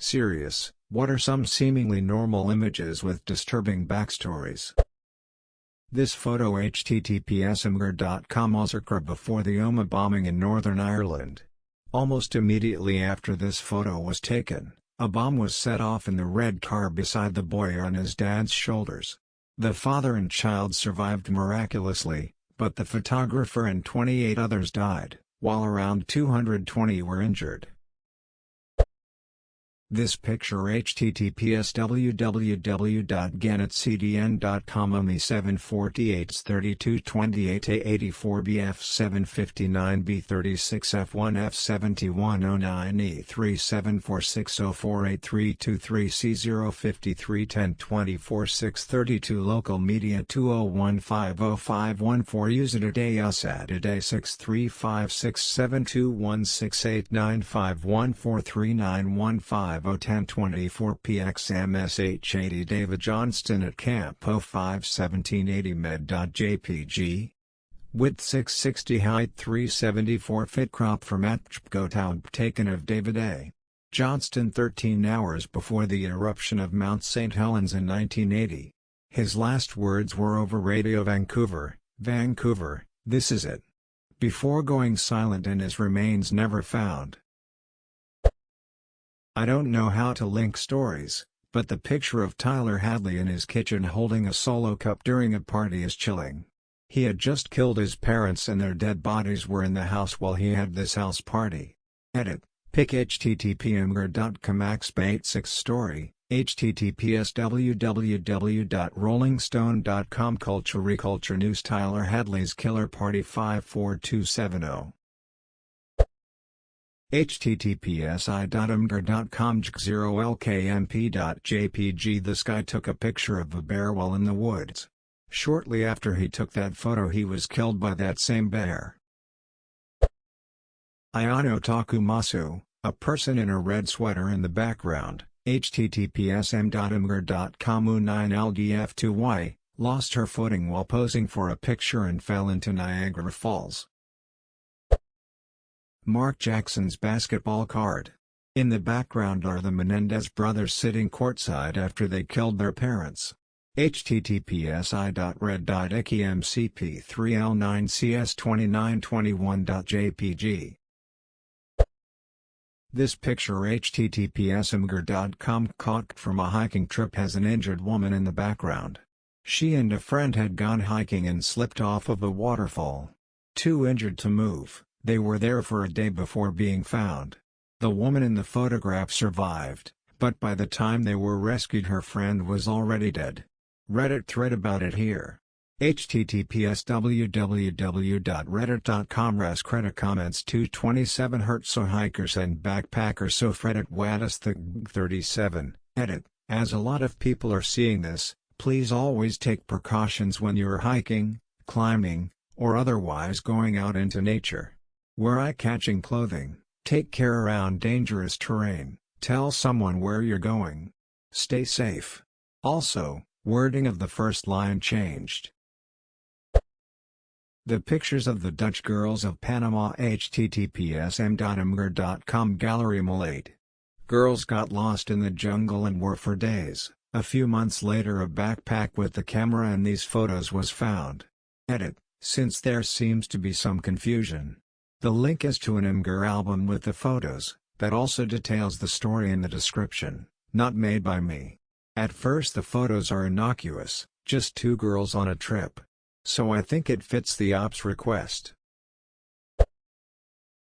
serious, what are some seemingly normal images with disturbing backstories? This photo https://imgur.com Oscar before the Omagh bombing in Northern Ireland. Almost immediately after this photo was taken, a bomb was set off in the red car beside the boy on his dad's shoulders. The father and child survived miraculously, but the photographer and 28 others died, while around 220 were injured. This picture https://www.ganetcdn.com Omagh 748s 3228A84 BF 759B 36F1 F7109E 374604832 C0531024 632 Local Media 201505114 User today USAD today 63567216895143915 1024 PXMSH80 David Johnston at Camp 051780med.jpg. Width 660 height 374 fit crop from Attribution taken of David A. Johnston 13 hours before the eruption of Mount St. Helens in 1980. His last words were over Radio Vancouver, "This is it." Before going silent and his remains never found. I don't know how to link stories, but the picture of Tyler Hadley in his kitchen holding a solo cup during a party is chilling. He had just killed his parents and their dead bodies were in the house while he had this house party. Edit, pic http://imgur.com X86 story, https://www.rollingstone.com Culture Reculture News Tyler Hadley's Killer Party 54270 https://i.imgur.com 0lkmp.jpg This guy took a picture of a bear while in the woods. Shortly after he took that photo he was killed by that same bear. Ayano Takumasu, a person in a red sweater in the background, https://m.imgur.com U9LDF2Y, lost her footing while posing for a picture and fell into Niagara Falls. Mark Jackson's basketball card. In the background are the Menendez brothers sitting courtside after they killed their parents. https://i.red.ekmcp3l9cs2921.jpg. This picture https://imgur.com caught from a hiking trip has an injured woman in the background. She and a friend had gone hiking and slipped off of a waterfall. Too injured to move, they were there for a day before being found. The woman in the photograph survived, but by the time they were rescued her friend was already dead. Reddit thread about it here. https://www.reddit.com AskReddit comments 227 Hurt so hikers and backpackers so Reddit Wadis 37, edit, as a lot of people are seeing this, please always take precautions when you're hiking, climbing, or otherwise going out into nature. Wear eye-catching clothing, take care around dangerous terrain, tell someone where you're going. Stay safe. Also, wording of the first line changed. The pictures of the Dutch girls of Panama https://m.imgur.com Gallery Malate. Girls got lost in the jungle and were for days. A few months later a backpack with the camera and these photos was found. Edit, since there seems to be some confusion. The link is to an Imgur album with the photos, that also details the story in the description, not made by me. At first the photos are innocuous, just two girls on a trip. So I think it fits the ops request.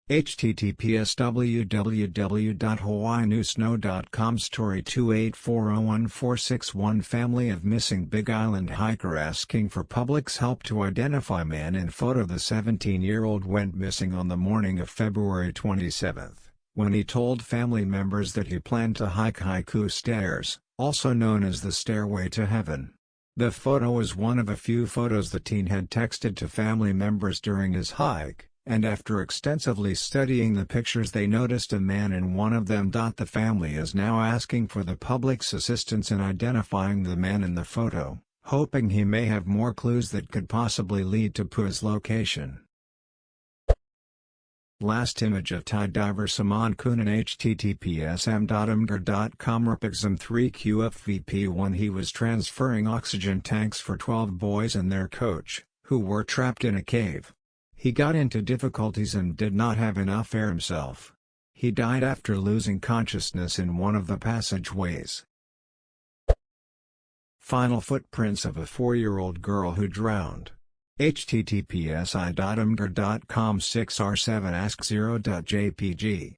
https://www.hawaiinewsnow.com Story 2840146 Family of missing Big Island hiker asking for public's help to identify man in photo. The 17-year-old went missing on the morning of February 27, when he told family members that he planned to hike Haiku Stairs, also known as the Stairway to Heaven. The photo was one of a few photos the teen had texted to family members during his hike, and after extensively studying the pictures they noticed a man in one of them. The family is now asking for the public's assistance in identifying the man in the photo, hoping he may have more clues that could possibly lead to Pu's location. Last image of Thai diver Saman Kunan https m.imgur.com Rapixam 3QFVP1 He was transferring oxygen tanks for 12 boys and their coach, who were trapped in a cave. He got into difficulties and did not have enough air himself. He died after losing consciousness in one of the passageways. Final footprints of a 4-year-old girl who drowned. https i.imgur.com 6r7ask0.jpg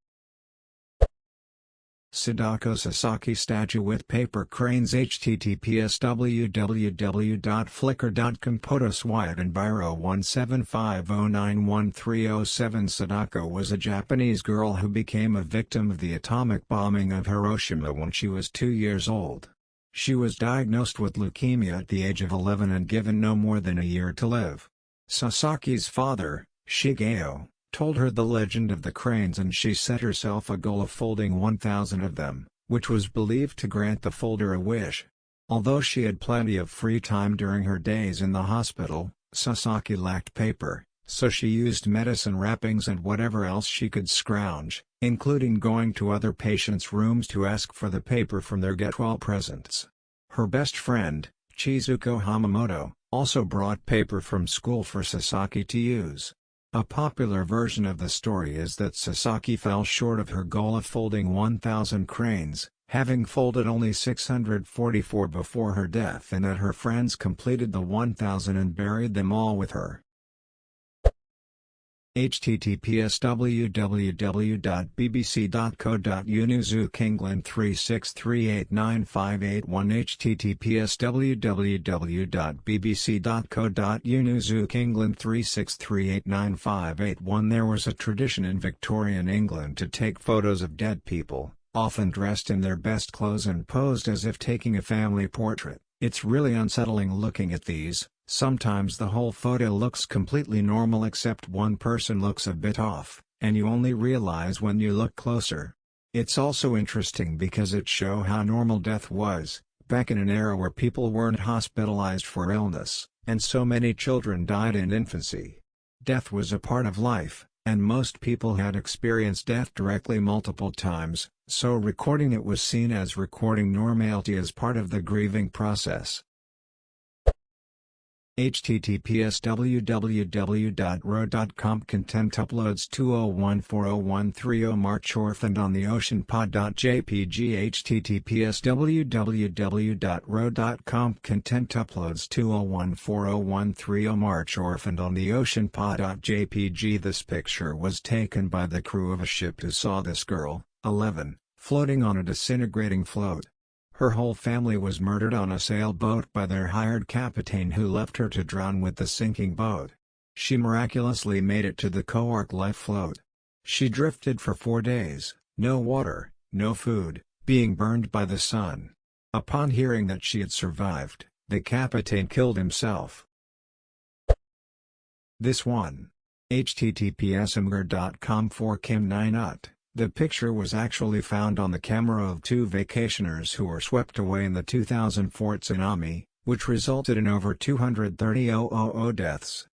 Sadako Sasaki statue with paper cranes https www.flickr.com Potos Wyatt Enviro 175091307 Sadako was a Japanese girl who became a victim of the atomic bombing of Hiroshima when she was 2 years old. She was diagnosed with leukemia at the age of 11 and given no more than a year to live. Sasaki's father, Shigeo, told her the legend of the cranes and she set herself a goal of folding 1,000 of them, which was believed to grant the folder a wish. Although she had plenty of free time during her days in the hospital, Sasaki lacked paper, so she used medicine wrappings and whatever else she could scrounge, including going to other patients' rooms to ask for the paper from their get-well presents. Her best friend, Chizuko Hamamoto, also brought paper from school for Sasaki to use. A popular version of the story is that Sasaki fell short of her goal of folding 1,000 cranes, having folded only 644 before her death, and that her friends completed the 1,000 and buried them all with her. https www.bbc.co.uk England 36389581 https www.bbc.co.uk England 36389581 There was a tradition in Victorian England to take photos of dead people, often dressed in their best clothes and posed as if taking a family portrait. It's really unsettling looking at these. Sometimes the whole photo looks completely normal except one person looks a bit off, and you only realize when you look closer. It's also interesting because it shows how normal death was, back in an era where people weren't hospitalized for illness, and so many children died in infancy. Death was a part of life, and most people had experienced death directly multiple times, so recording it was seen as recording normality as part of the grieving process. https www.ro.com Content uploads 2014013 March Orphaned on the Ocean pod.jpg https www.ro.com Content uploads 2014013 March Orphaned on the Ocean pod.jpg This picture was taken by the crew of a ship who saw this girl, 11, floating on a disintegrating float. Her whole family was murdered on a sailboat by their hired captain who left her to drown with the sinking boat. She miraculously made it to the Coark life float. She drifted for 4 days, no water, no food, being burned by the sun. Upon hearing that she had survived, the captain killed himself. This one. https://imgur.com for Kim Ninut. The picture was actually found on the camera of 2 vacationers who were swept away in the 2004 tsunami, which resulted in over 230,000 deaths.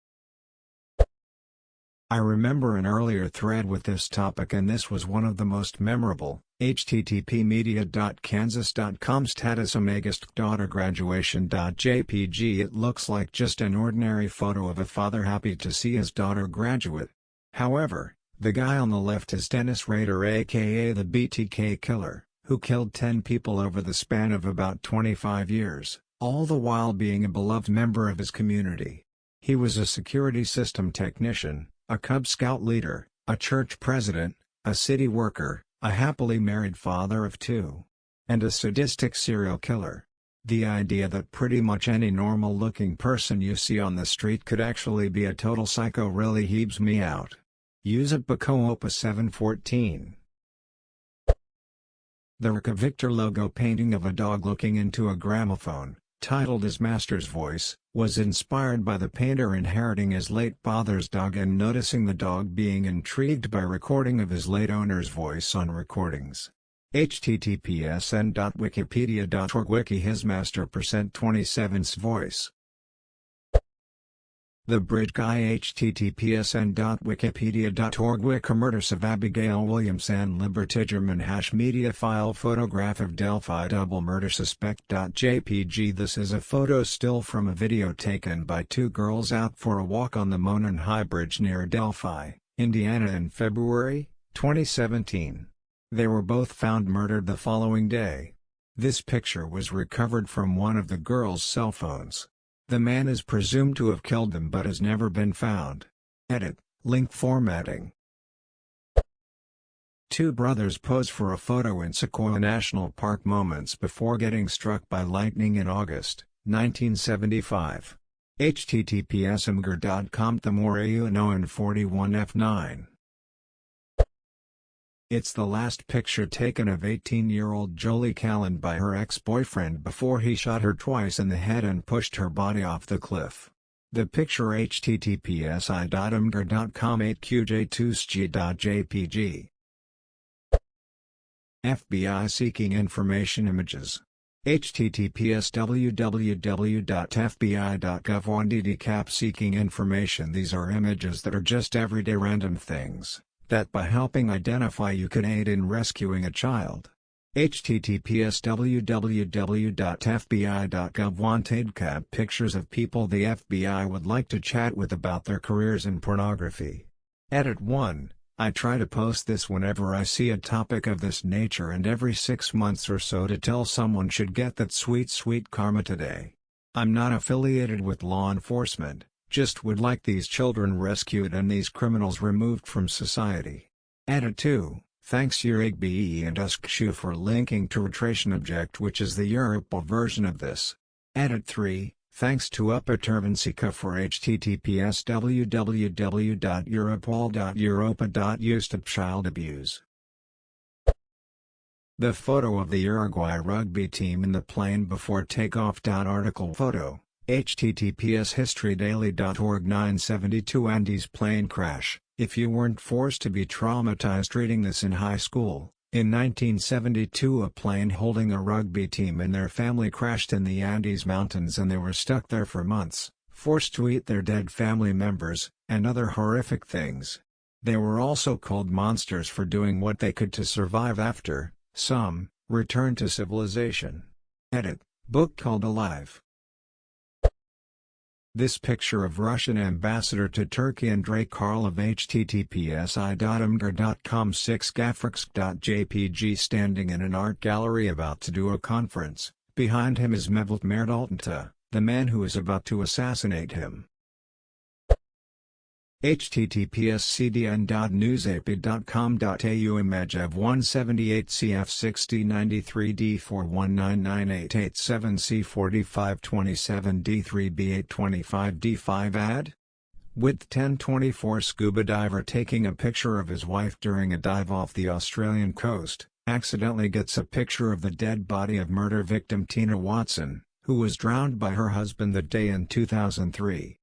I remember an earlier thread with this topic and this was one of the most memorable. http://media.kansas.com status Amagist daughter graduation.jpg It looks like just an ordinary photo of a father happy to see his daughter graduate. However, the guy on the left is Dennis Rader aka the BTK killer, who killed 10 people over the span of about 25 years, all the while being a beloved member of his community. He was a security system technician, a Cub Scout leader, a church president, a city worker, a happily married father of 2, and a sadistic serial killer. The idea that pretty much any normal-looking person you see on the street could actually be a total psycho really heaves me out. Use it Bako Opus 714. The Rika Victor logo painting of a dog looking into a gramophone, titled His Master's Voice, was inspired by the painter inheriting his late father's dog and noticing the dog being intrigued by recording of his late owner's voice on recordings. https://n.wikipedia.org Wiki His Master %27's voice The Bridge Guy https://n.wikipedia.org Wikimurders of Abigail Williamson Libertigerman #media file photograph of Delphi double murder suspect.jpg. This is a photo still from a video taken by two girls out for a walk on the Monon High Bridge near Delphi, Indiana in February 2017. They were both found murdered the following day. This picture was recovered from one of the girls' cell phones. The man is presumed to have killed them but has never been found. Edit, link formatting. Two brothers pose for a photo in Sequoia National Park moments before getting struck by lightning in August, 1975. https://imgur.com The Moreau 41 F9. It's the last picture taken of 18-year-old Jolie Callan by her ex-boyfriend before he shot her twice in the head and pushed her body off the cliff. The picture https://imgur.com 8qj2sg.jpg. FBI seeking information images. https://www.fbi.gov/1ddcap seeking information. These are images that are just everyday random things that by helping identify you can aid in rescuing a child. https://www.fbi.gov/wantedcap pictures of people the FBI would like to chat with about their careers in pornography. Edit 1. I try to post this whenever I see a topic of this nature and every 6 months or so to tell someone should get that sweet karma today. I'm not affiliated with law enforcement. Just would like these children rescued and these criminals removed from society. Edit 2, thanks Urigbe and Uskshu for linking to Retration Object, which is the Europol version of this. Edit 3, thanks to Upatervansika for https://www.europol.europa.ue/stop child abuse. The photo of the Uruguay rugby team in the plane before takeoff. Article photo. https://historydaily.org 972 Andes plane crash. If you weren't forced to be traumatized reading this in high school, in 1972 a plane holding a rugby team and their family crashed in the Andes Mountains and they were stuck there for months, forced to eat their dead family members, and other horrific things. They were also called monsters for doing what they could to survive after, some, returned to civilization. Edit, book called Alive. This picture of Russian ambassador to Turkey Andrei Karlov https://imgur.com 6gafrix.jpg standing in an art gallery about to do a conference. Behind him is Mevlut Merdaltanta, the man who is about to assassinate him. https://cdn.newsapid.com.au image of 178 cf 6093 D4199887 C4527 D3B825 D5 ad? Width 1024 Scuba diver taking a picture of his wife during a dive off the Australian coast, accidentally gets a picture of the dead body of murder victim Tina Watson, who was drowned by her husband that day in 2003.